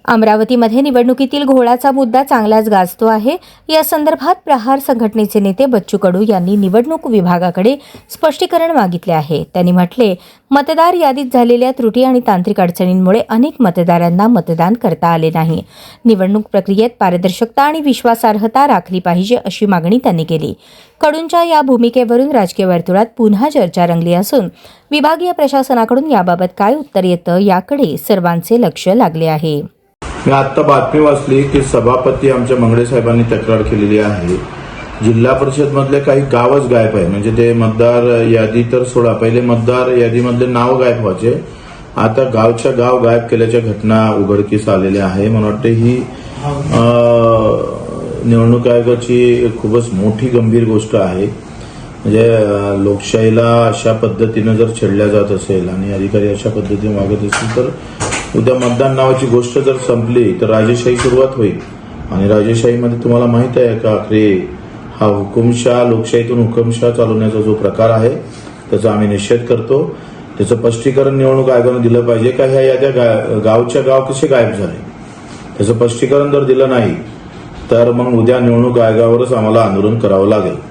अमरावतीमध्ये निवडणुकीतील घोळाचा मुद्दा चांगलाच गाजतो आहे। या संदर्भात प्रहार संघटनेचे नेते बच्चू कडू यांनी निवडणूक विभागाकडे स्पष्टीकरण मागितले आहे। त्यांनी म्हटले, मतदार यादीत झालेल्या त्रुटी आणि तांत्रिक अडचणींमुळे अनेक मतदारांना मतदान करता आले नाही। निवडणूक प्रक्रियेत पारदर्शकता आणि विश्वासार्हता राखली पाहिजे अशी मागणी त्यांनी केली। कडूंच्या या भूमिकेवरून राजकीय वर्तुळात पुन्हा चर्चा रंगली असून विभागीय प्रशासनाकडून याबाबत काय उत्तर येतं याकडे सर्वांचे लक्ष लागले आहे। मी आता बातमी वाचली की सभापती आमच्या मंगळे साहेबांनी तक्रार केलेली आहे। जिल्हा परिषद मधले काही गावच गायब आहे, म्हणजे ते मतदार यादी तर सोडा, पहिले मतदार यादीमधले नाव गायब व्हायचे, आता गावच्या गाव गायब केल्याच्या घटना उघडकीस आलेल्या आहे। मला वाटतं ही निवडणूक आयोगाची खूपच मोठी गंभीर गोष्ट आहे। म्हणजे लोकशाहीला अशा पद्धतीने जर छेडल्या जात असेल आणि अधिकारी अशा पद्धतीने वागत असतील तर उद्या मतदान नावाची गोष्ट जर संपली तर राजेशाही सुरुवात होईल। आणि राजेशाहीमध्ये तुम्हाला माहित आहे का, अखेर हा हुकुमशाह, लोकशाहीतून हुकुमशाह चालवण्याचा जो प्रकार आहे त्याचा आम्ही निषेध करतो। त्याचं स्पष्टीकरण निवडणूक आयोगाने दिलं पाहिजे का ह्या याद्या गावच्या गाव कसे गायब झाले, त्याचं स्पष्टीकरण जर दिलं नाही तर मग उद्या निवडणूक आयोगावरच आम्हाला आंदोलन करावं लागेल।